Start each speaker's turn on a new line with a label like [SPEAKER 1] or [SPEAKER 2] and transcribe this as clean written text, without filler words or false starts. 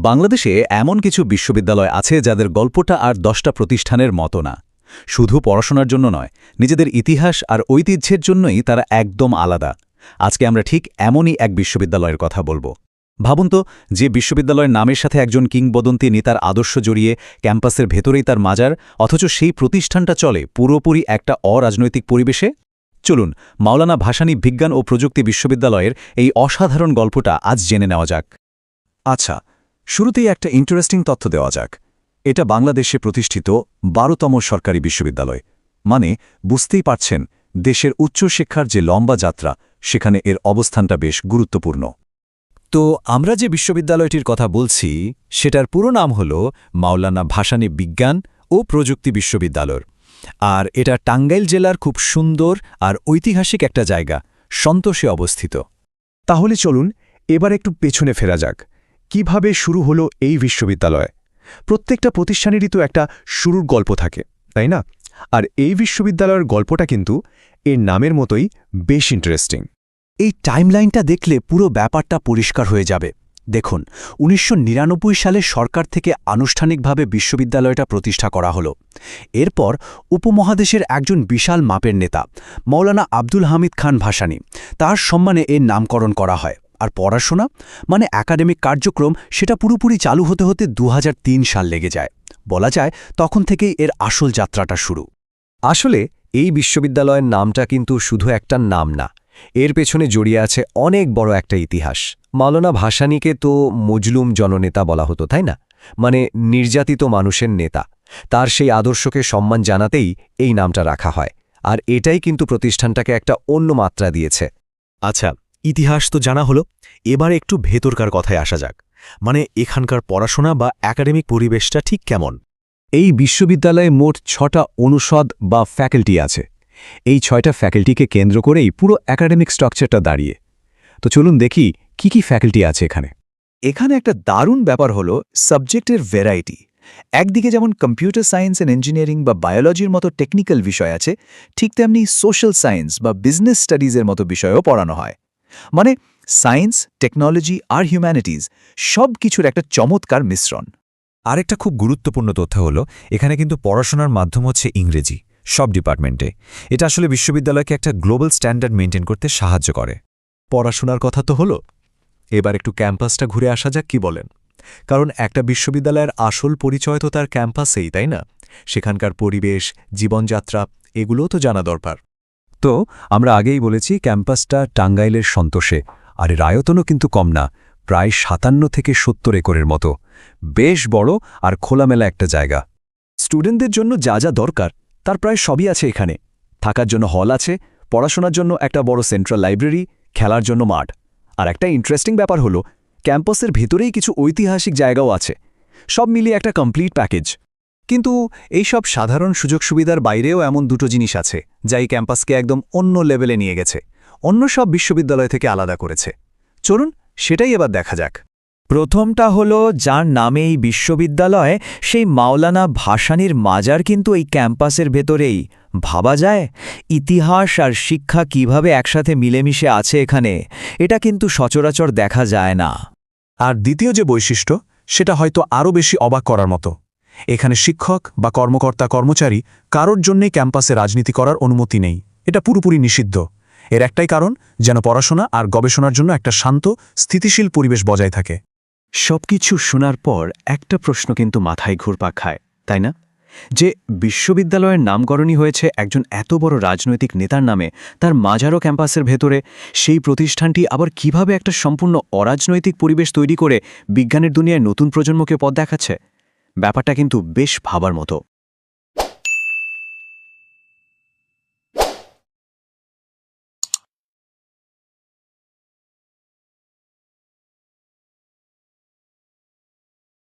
[SPEAKER 1] বাংলাদেশে এমন কিছু বিশ্ববিদ্যালয় আছে যাদের গল্পটা আর 10টা প্রতিষ্ঠানের মতো না। শুধু পড়াশোনার জন্য নয়, নিজেদের ইতিহাস আর ঐতিহ্যের জন্যই তারা একদম আলাদা। আজকে আমরা ঠিক এমনই এক বিশ্ববিদ্যালয়ের কথা বলবো। ভাবুন তো, যে বিশ্ববিদ্যালয়ের নামের সাথে একজন কিংবদন্তি নেতার আদর্শ জড়িয়ে, ক্যাম্পাসের ভেতরেই তার মাজার, অথচ সেই প্রতিষ্ঠানটা চলে পুরোপুরি একটা অরাজনৈতিক পরিবেশে। চলুন মাওলানা ভাসানী বিজ্ঞান ও প্রযুক্তি বিশ্ববিদ্যালয়ের এই অসাধারণ গল্পটা আজ জেনে নেওয়া যাক।
[SPEAKER 2] আচ্ছা, শুরুতেই একটা ইন্টারেস্টিং তথ্য দেওয়া যাক। এটা বাংলাদেশে প্রতিষ্ঠিত 12তম সরকারি বিশ্ববিদ্যালয়। মানে বুঝতেই পারছেন, দেশের উচ্চশিক্ষার যে লম্বা যাত্রা, সেখানে এর অবস্থানটা বেশ গুরুত্বপূর্ণ।
[SPEAKER 3] তো আমরা যে বিশ্ববিদ্যালয়টির কথা বলছি সেটার পুরো নাম হল মাওলানা ভাসানী বিজ্ঞান ও প্রযুক্তি বিশ্ববিদ্যালয়। আর এটা টাঙ্গাইল জেলার খুব সুন্দর আর ঐতিহাসিক একটা জায়গা, সন্তোষে অবস্থিত।
[SPEAKER 2] তাহলে চলুন এবার একটু পেছনে ফেরা যাক। কিভাবে শুরু হলো এই বিশ্ববিদ্যালয়? প্রত্যেকটা প্রতিষ্ঠানেরই তো একটা শুরুর গল্প থাকে, তাই না? আর এই বিশ্ববিদ্যালয়ের গল্পটা কিন্তু এর নামের মতোই বেশ ইন্টারেস্টিং।
[SPEAKER 3] এই টাইমলাইনটা দেখলে পুরো ব্যাপারটা পরিষ্কার হয়ে যাবে। দেখুন, ১৯৯৯ সালে সরকার থেকে আনুষ্ঠানিকভাবে বিশ্ববিদ্যালয়টা প্রতিষ্ঠা করা হলো। এরপর উপমহাদেশের একজন বিশাল মাপের নেতা মৌলানা আব্দুল হামিদ খান ভাসানী, তার সম্মানে এর নামকরণ করা হয়। আর পড়াশোনা মানে একাডেমিক কার্যক্রম, সেটা পুরোপুরি চালু হতে হতে ২০০৩ সাল লেগে যায়। বলা যায় তখন থেকেই এর আসল যাত্রাটা শুরু।
[SPEAKER 4] আসলে এই বিশ্ববিদ্যালয়ের নামটা কিন্তু শুধু একটা নাম না, এর পেছনে জড়িয়ে আছে অনেক বড় একটা ইতিহাস। মাওলানা ভাসানীকে তো মজলুম জননেতা বলা হতো, তাই না? মানে নির্যাতিত মানুষের নেতা। তার সেই আদর্শকে সম্মান জানাতেই এই নামটা রাখা হয়। আর এটাই কিন্তু প্রতিষ্ঠানটাকে একটা অন্য মাত্রা দিয়েছে।
[SPEAKER 3] আচ্ছা, ইতিহাস তো জানা হলো, এবার একটু ভেতরকার কথায় আসা যাক। মানে এখানকার পড়াশোনা বা একাডেমিক পরিবেশটা ঠিক কেমন?
[SPEAKER 2] এই বিশ্ববিদ্যালয়ে মোট 6টা অনুষদ বা ফ্যাকাল্টি আছে। এই 6টা ফ্যাকাল্টিকে কেন্দ্র করেই পুরো একাডেমিক স্ট্রাকচারটা দাঁড়িয়ে। তো চলুন দেখি কি কি ফ্যাকাল্টি আছে এখানে।
[SPEAKER 5] এখানে একটা দারুণ ব্যাপার হলো সাবজেক্টের ভ্যারাইটি। একদিকে যেমন কম্পিউটার সায়েন্স অ্যান্ড ইঞ্জিনিয়ারিং বা বায়োলজির মতো টেকনিক্যাল বিষয় আছে, ঠিক তেমনি সোশ্যাল সায়েন্স বা বিজনেস স্টাডিজের মতো বিষয়ও পড়ানো হয়। মানে সায়েন্স, টেকনোলজি আর হিউম্যানিটিজ সব কিছুর একটা চমৎকার মিশ্রণ।
[SPEAKER 3] আরেকটা খুব গুরুত্বপূর্ণ তথ্য হলো, এখানে কিন্তু পড়াশোনার মাধ্যম হচ্ছে ইংরেজি, সব ডিপার্টমেন্টে। এটা আসলে বিশ্ববিদ্যালয়কে একটা গ্লোবাল স্ট্যান্ডার্ড মেনটেন করতে সাহায্য করে।
[SPEAKER 4] পড়াশোনার কথা তো হলো, এবার একটু ক্যাম্পাসটা ঘুরে আসা যাক, কি বলেন? কারণ একটা বিশ্ববিদ্যালয়ের আসল পরিচয় তো তার ক্যাম্পাসেই, তাই না? সেখানকার পরিবেশ, জীবনযাত্রা, এগুলোও তো জানা দরকার।
[SPEAKER 2] তো আমরা আগেই বলেছি, ক্যাম্পাসটা টাঙ্গাইলের সন্তোষে, আর এর আয়তনও কিন্তু কম না, প্রায় ৫৭ থেকে ৭০ একরের মতো। বেশ বড় আর খোলামেলা একটা জায়গা। স্টুডেন্টদের জন্য যা যা দরকার তার প্রায় সবই আছে এখানে। থাকার জন্য হল আছে, পড়াশোনার জন্য একটা বড় সেন্ট্রাল লাইব্রেরি, খেলার জন্য মাঠ। আর একটা ইন্টারেস্টিং ব্যাপার হলো, ক্যাম্পাসের ভেতরেই কিছু ঐতিহাসিক জায়গাও আছে। সব মিলিয়ে একটা কমপ্লিট প্যাকেজ।
[SPEAKER 3] কিন্তু এইসব সাধারণ সুযোগ সুবিধার বাইরেও এমন দুটো জিনিস আছে যা এই ক্যাম্পাসকে একদম অন্য লেভেলে নিয়ে গেছে, অন্য সব বিশ্ববিদ্যালয় থেকে আলাদা করেছে। চলুন সেটাই এবার দেখা যাক।
[SPEAKER 5] প্রথমটা হলো, যার নামে এই বিশ্ববিদ্যালয়, সেই মাওলানা ভাসানীর মাজার কিন্তু এই ক্যাম্পাসের ভেতরেই। ভাবা যায় ইতিহাস আর শিক্ষা কিভাবে একসাথে মিলেমিশে আছে এখানে, এটা কিন্তু সচরাচর দেখা যায় না।
[SPEAKER 2] আর দ্বিতীয় যে বৈশিষ্ট্য, সেটা হয়তো আরও বেশি অবাক করার মতো। এখানে শিক্ষক বা কর্মকর্তা-কর্মচারী কারোর জন্যই ক্যাম্পাসে রাজনীতি করার অনুমতি নেই। এটা পুরোপুরি নিষিদ্ধ। এর একটাই কারণ, যেন পড়াশোনা আর গবেষণার জন্য একটা শান্ত, স্থিতিশীল পরিবেশ বজায় থাকে।
[SPEAKER 5] সবকিছু শোনার পর একটা প্রশ্ন কিন্তু মাথায় ঘুরপাক খায়, তাই না? যে বিশ্ববিদ্যালয়ের নামকরণই হয়েছে একজন এত বড় রাজনৈতিক নেতার নামে, তার মাজারও ক্যাম্পাসের ভেতরে, সেই প্রতিষ্ঠানটি আবার কিভাবে একটা সম্পূর্ণ অরাজনৈতিক পরিবেশ তৈরি করে বিজ্ঞানের দুনিয়ায় নতুন প্রজন্মকে পথ দেখাচ্ছে? ব্যাপারটা কিন্তু বেশ ভাবার মতো।